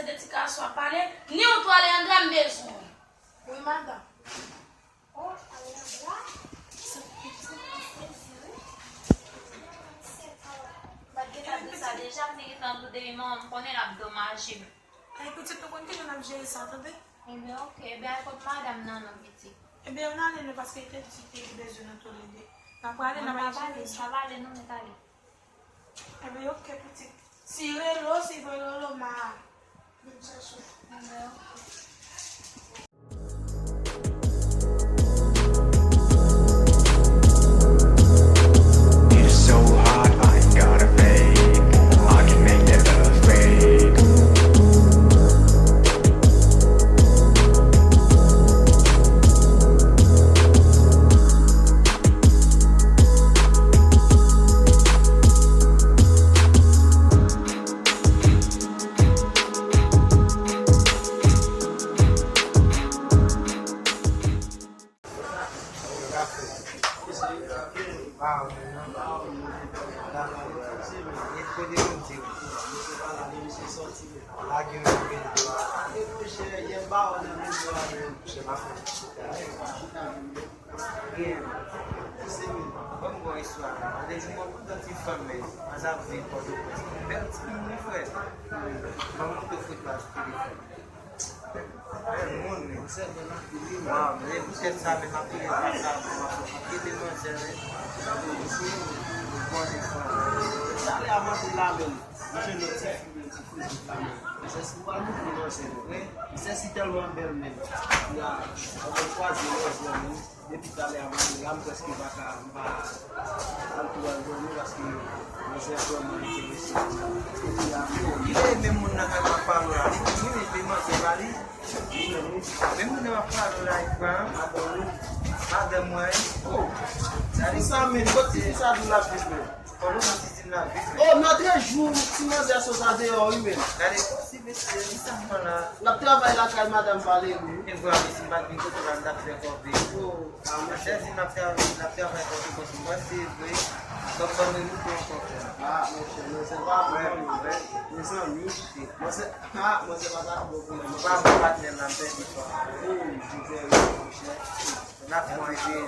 de ti ka so parler, ni ou toi aller en grande maison. Oui, madame. Oh, ça déjà, c'est dans des moments, on connaît l'abdommage. Ay, petit, tu continues à gérer ça, attendez? Eh bien, ok. Eh bien, écoute, madame, non, non, petit. Eh bien, on a allé parce qu'il était besoin de tout l'aider. On va aller dans ma chambre. Ça va aller, non, mais allez. Eh bien, ok, petit. Si vous voulez l'eau, ma. Je vais chercher. Eh bien, ok. C'est si tellement belle même. Il y a troisième depuis tout à l'heure, parce qu'il va parce que nous sommes vraiment intéressés. Il est même mon parole là. Il est vraiment c'est même mon parole là, madame moi. Oh, ça ça mais c'est ça de la vie. Oh, notre jour, si nous sommes associés au humain. La travail la calme madame Valérie. Et voilà, si ma vie que tu vas faire corbeille. Oh, je sais la faire parce que moi c'est vrai. Donc on nous peut ah, monsieur, c'est pas vrai. Nous sommes mis. Moi c'est pas ça beaucoup. Pas mon partenaire la paix du soir. Oh, je vais cher. La fois j'ai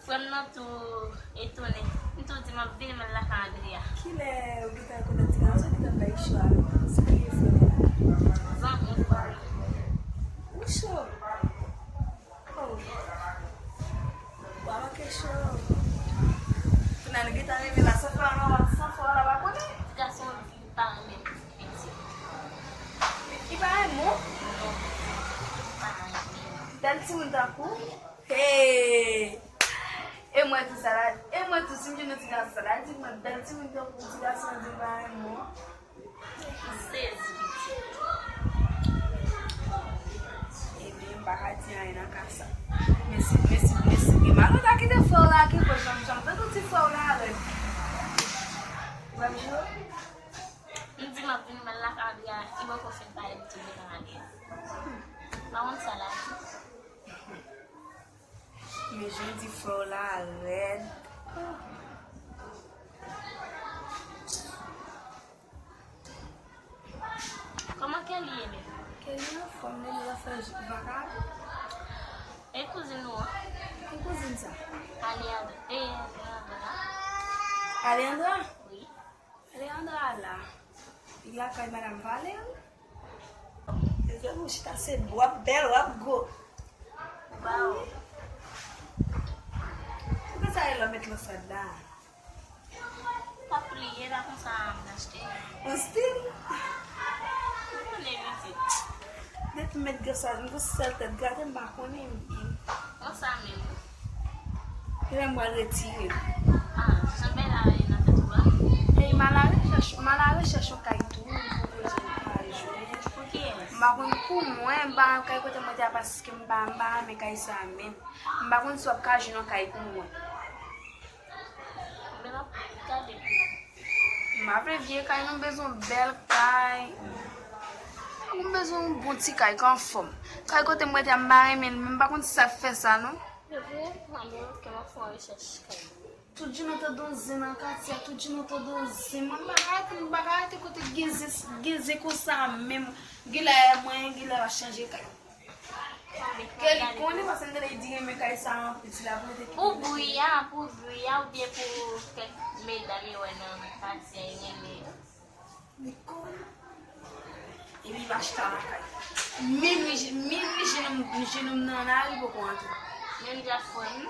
Frem nan tou etone. Mtou di mwen vin men la kan Adria. Ki le ou gita kou nan tigan, so gita bay chou ave. Sa ki e fwe la. Zan mwen fwa. Ou chou? Oh. Wala ke chou. Nan gita reme la, sa fwa la bakone? Tika son vi par men piti. I ba e mou? Non. Par men. Dan ti moun takou? Hey! E mwen tou salade. E mwen tou simje nou ti gan salade. Mwen dan ti moun takou ti gan san di ba e mou. 16 piti. E bi mbaka ti an yon kasa. Mesi. Mano da ki de fwa la ki po jam tanto ti fwa la le. Wamjou? Mwen di mwen vin men la kan Adria. Ibo ko fin pale biti bi kan Adria. Ma wan salade. Me joun di fwa la red. Koman ke li eme? Ke yon fwa mne la fwa vaka? E kouzin nou an? Ki kouzin sa? Alejandra. Alejandra? Oui. Alejandra la. Ya kay Madame Valen? Eu vou estar sendo wap bel wap go. Wow. Por que sa ela met lo sa da? Pa pliye la kon sa am nachte. Un stil? Mwen evite. Net met go sa, nko selte gaten bakone yon. On sa men. Ele mwa retire. Ah, janbe la yon nan tetou ba? E malare chachon kay tou. Pou ki es? Mbakon kou mwen, mba kay kote mwen te apaske mba me kay sa men. Mbakon swap ka jinon kay kou mwen. Mwen ap kade pou. Mwa prevye kay nou bezon bel kay. Nou bezon bon ti kay kan fom. Kay kote mwen te ambare men, mbakon ti sa fe sa nou. Je vou mwen keman fwa recherche kade. Tout di nou te donze nan katia, tout di nou te donze. Mbaka te kote geze ko sa men. Gila e mwen, gila va chanje kay. Kel kone pasen de la yi dire me kay sa an piti la vle de ki. Pou bouya ou bien pou kek medami wè nan kati yon me. Mi kon. E mi va chita la kay. Mim ni jenom nan ali bo kon ati. Men ja fwen.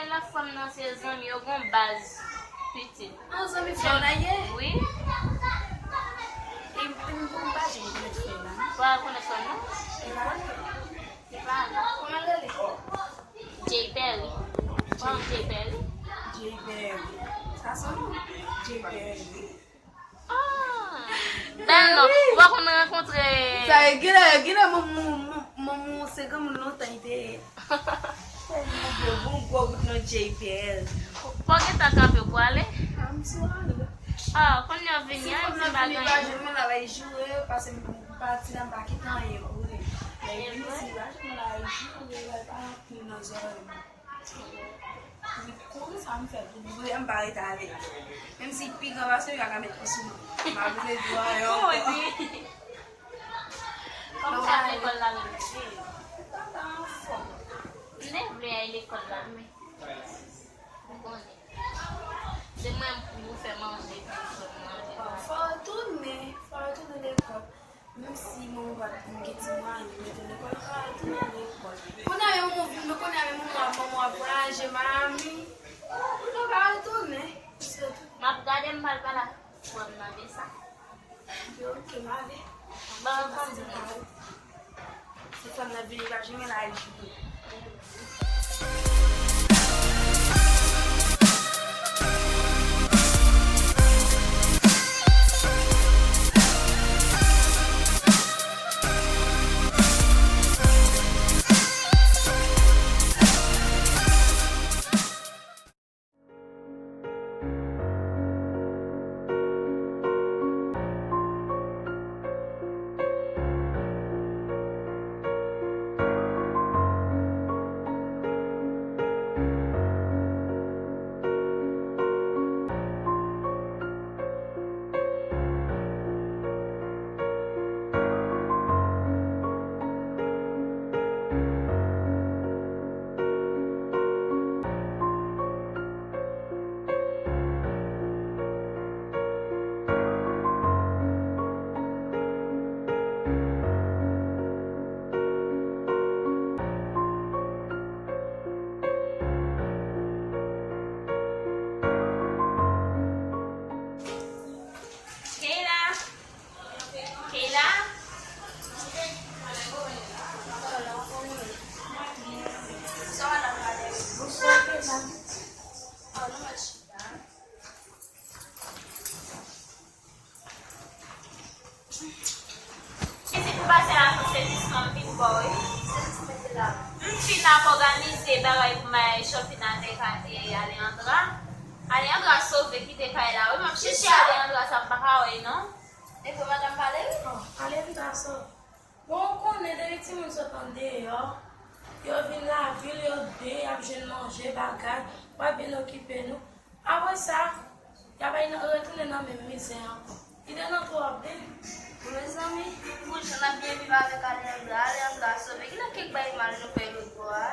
La fwen nan se zami yo gon baz. Piti. An zami fwa na ye? Oui. E mi bon baje yi met fwe la. Kwa kone son nou? E la? Se pa la. Koman lele? J. Perry. J. Perry. J. Berry. Sa son nou? J. Berry. Ah. Dan nou. Wak on renkontre. Sa e gila moun se gam nou ta ide. Moun gwo gout nou J. Berry. Kwa gen ta kape pou ale? Am sou ale. Ah, kon yo vini Si an kon si nan bagay. vini baje mwen la vay jure, pase mwen pati nan baki tan ye koure. La yi vini si baje mwen la vay jure, la pa pi nan zore mwen. Mi koure sa mwen fe, pou vwe yon bari ta ave. Mem si pi gavase yon kaka met kosou. Ma vile dwa yon. Ou di? Kom sa l'ekol la mi. Tata an fon. Ne vle a l'ekol la mi. Bone. Se mwen pou fè manje. Fwa retourne l'ekol. Mem si mwen vat mwen geti mwen mette l'ekol, fwa retourne l'ekol. Mwen ave mwen avraje mami. Mwen va retourne. Map gade mbal pala. Fwa mnan de sa. Yo, ke mave. Ba kon di ne. Se fwa mnan vini baje mwen la jube. chercher bagay pour ma shopping avec Alejandra. Alejandra sauve qui te fait là. Oui, m'a chercher Alejandra ça pas ouais non. Et pour madame parler? Allez, vite à ça. Bon, on est des petits gens qui s'entendent, yo vin la ville, yo dé, y a besoin de manger, bagage, pas bien occuper nous. Après ça, y a pas une retourner dans même misère. Il est dans toi, bien. Mes amis, vous je n'ai bien vivre avec Alejandra sauve qui n'a quelque bail mal nous fait l'autre fois.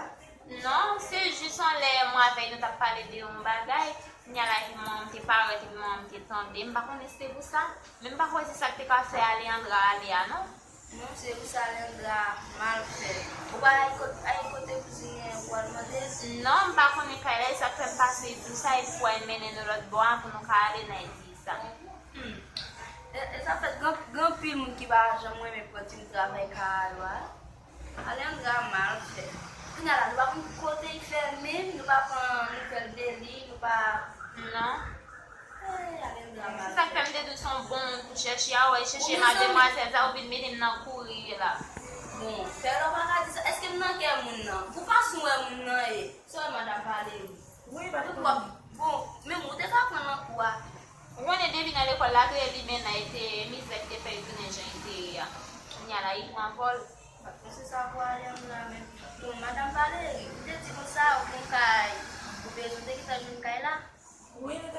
Non, c'est juste en les moi avec nous t'a parlé de un bagage. Il y a là qui monte pas avec qui monte tendé, me pas connaître c'est pour ça. Même pas quoi c'est ça que tu as fait Alejandra Alia non. Non, c'est pour ça Alejandra mal fait. Ou pas côté cuisiner ou demander. Non, pas connaître qu'elle ça fait passer tout ça et pour mener dans l'autre bois pour nous aller dans ça. Et ça fait grand pile monde qui va jamais me continuer travail car Alejandra mal fait. Nous ne pas côté fermé, nous pas prendre faire délit, nous pas non. Ça fait de son bon pour chercher chercher mademoiselle ça ou bien mettre dans courir là. Bon, faire on va dire est-ce que non quel monde non. Vous passez mon non et ça madame parler. Oui, pas de bon, mais moi t'es pas prendre quoi. On est devenu à l'école là que lui même a été mise avec des fait une gente. Il y a là il prend vol. C'est ça pour aller là même. Donc madame parler, vous dites comme ça au concaille. Vous besoin de qui t'a joué là? Oui, moi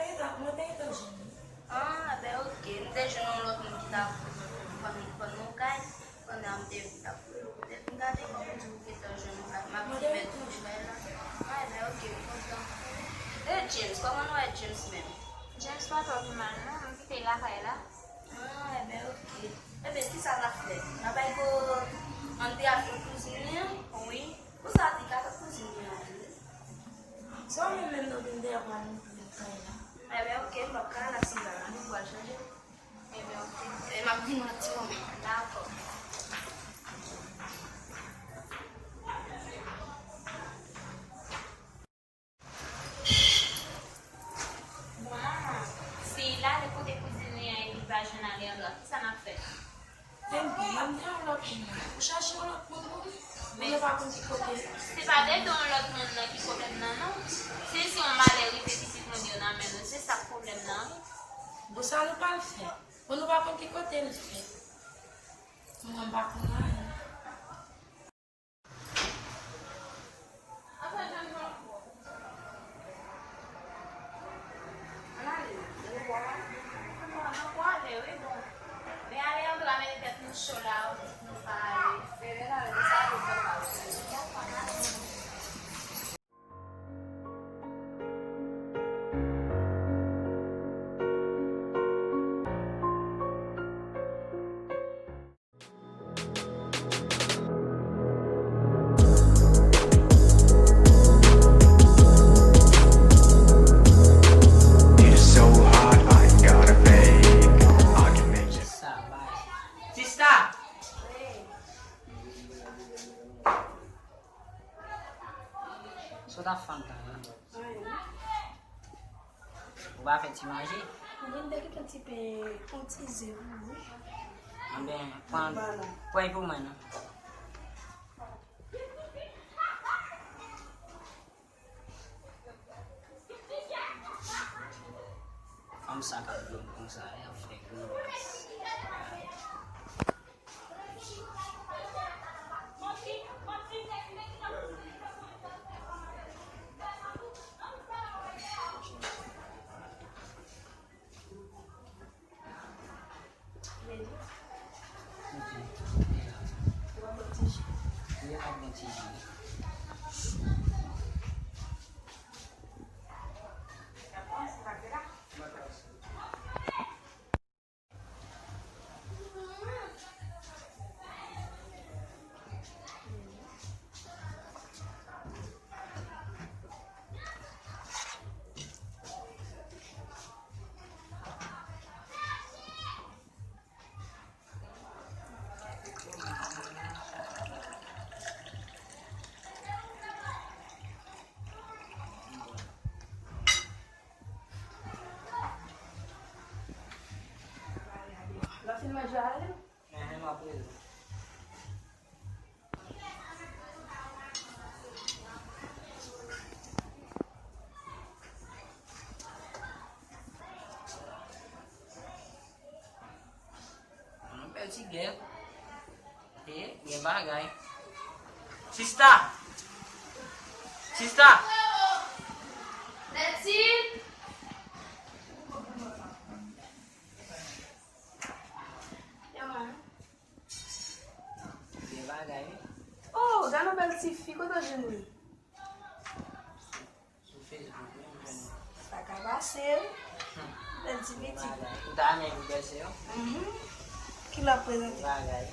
t'es jeune. Ah, ben ok. Nous déjeunons l'autre qui t'a pour nous caille. Quand on a un petit peu peut-être regarder comment tu fais ton jeune ma petite bête touche là. Ah, ben ok, content. Et James, comment nous est James même? James pas trop mal, non? On fait la caille là. Ah, ben ok. Eh ben qui ça l'a fait? On va go en théâtre cuisiner? Oui. Où ça dit qu'à cuisiner? Ça même dans une des avant. Eh bien, ok, ma cara la silla, non può changer. Eh bien, ok. Ma prima azione, d'accord. Bon, si là, le côté cuisinier et l'élevage en arrière, ça n'a fait. C'est pas d'être dans l'autre monde qui problème non. C'est si on m'a l'air répétitif mais c'est ça le problème non. Bon, ça ne pas le faire. On ne va pas qui côté le fait. On ne va pas Sou da Fanta. Ou va faire manger? On va faire un petit peu cotisé. Ben, point pour moi. Comme ça, comme ça, et fait La filma já era? É, uma coisa. petit gel. Et il y a bagay. Sista! Sista! Letty? Yaman. Il y a bagay. Oh, gana bel ti fi, koto jeni? Sur Facebook. Sa ka basel. Bel ti beti. Bagay. Ou ta ame yon bel se yo? Ki la prezente? Bagay.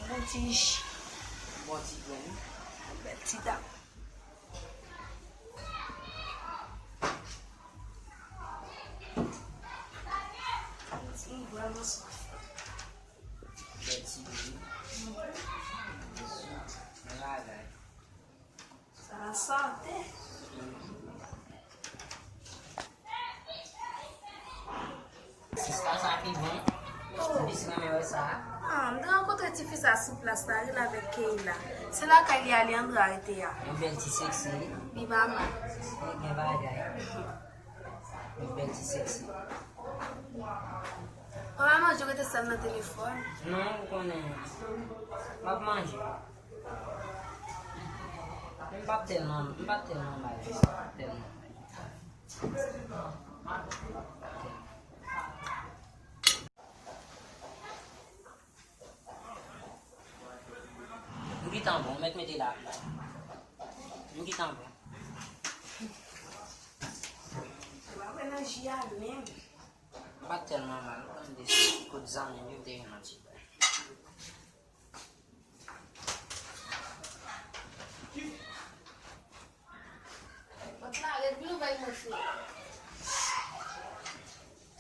Bon ti ish. Bon ti gwen. Bel ti dam. Ti mwen mwen Bel ti gwen. Bagay. sa la sante. Sista sa fi bon. Bis nan me wè sa. Mwen renkontre ti fi sa sou plas la, rin avek Keila. Se la ka li ali an dra arete ya. Yon bel ti seksi. Bi mama. Yon bagay. Yon bel ti seksi. Maman, jo rete sel nan telefon. Non, ou konen. Map manje. Mbap telman bagay. Telman. Mwen ki tan bon, mette la. Mwen ki tan bon. Mwen nan jia men. Mbap telman mal. Mwen de kout zan yon yon de yon an ti. Pot la, red blue bay mwen fe.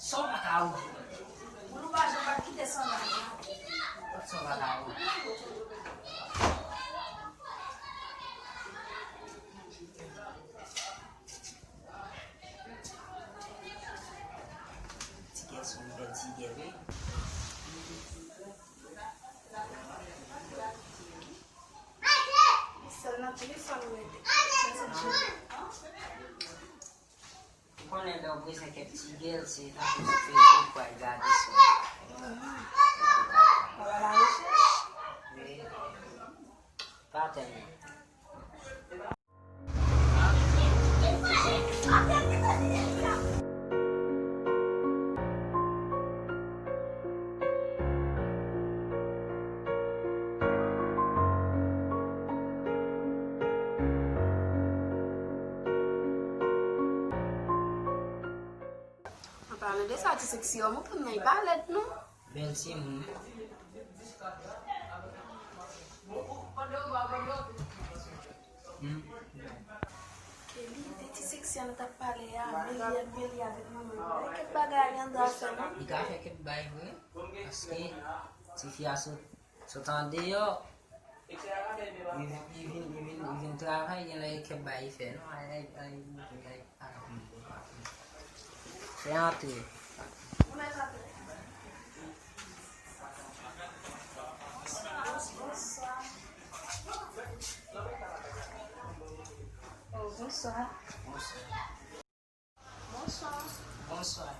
Son baka ou. Mwen ba jen pa kite san la. Son baka ou. Tigel son bel tigel we. Sel nan telefon wede. Konen do brisen ke tigel se ta pou se Facebook kwa y gade son. Wala la recheche. We. Pa telman. An parle de sa ti seksi yo, mwen pou mwen yi palet nou. Bel si moun. Keli, de ti seksi an ta pale ya, beli avek mwen. Ket bagay an da fe nou. I ka fe ket bay we. Paske ti fia sotan de yo. I vin travay gen la ket bay fe. Non, ay fe entre. Mwen apre. Oh, bonsoir. Bonsoir. Bonsoir. Bonsoir.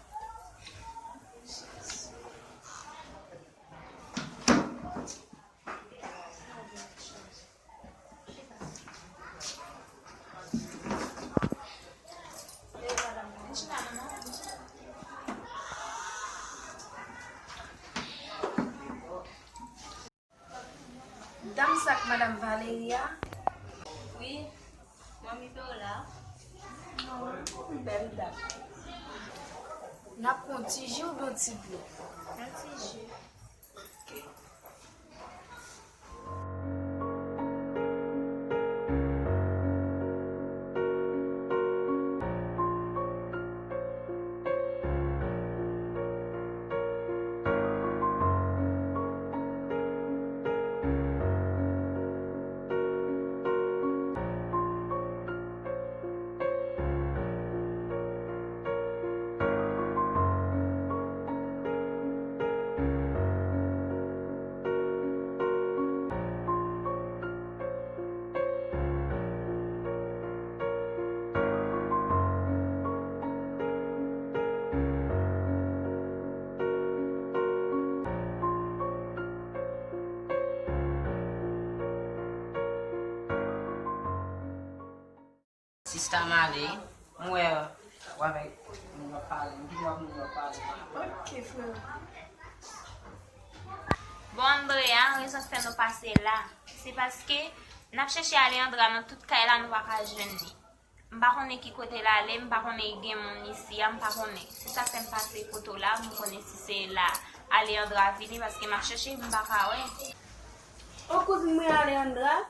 Dam sak Madame Valeria. Oui. Mami pe ou la? Non, bel dam. Nap kon ti ji ou bon ti blo? Un ti jus. Sista Mali, mwen wavek mwen pale, mwen pale. Ok, frère. Bon, Andrea, raison fait nous passer là. C'est parce que n'a cherché à aller Andrea dans toute caille là nous va pas joindre. M'pa connait qui côté là aller, m'pa connait gen mon ici, m'pa connait. C'est ça fait me passer photo là, m'pa connait si c'est là aller Andrea venir parce que m'a cherché m'pa ka ouais. Au cours de moi, Alejandra,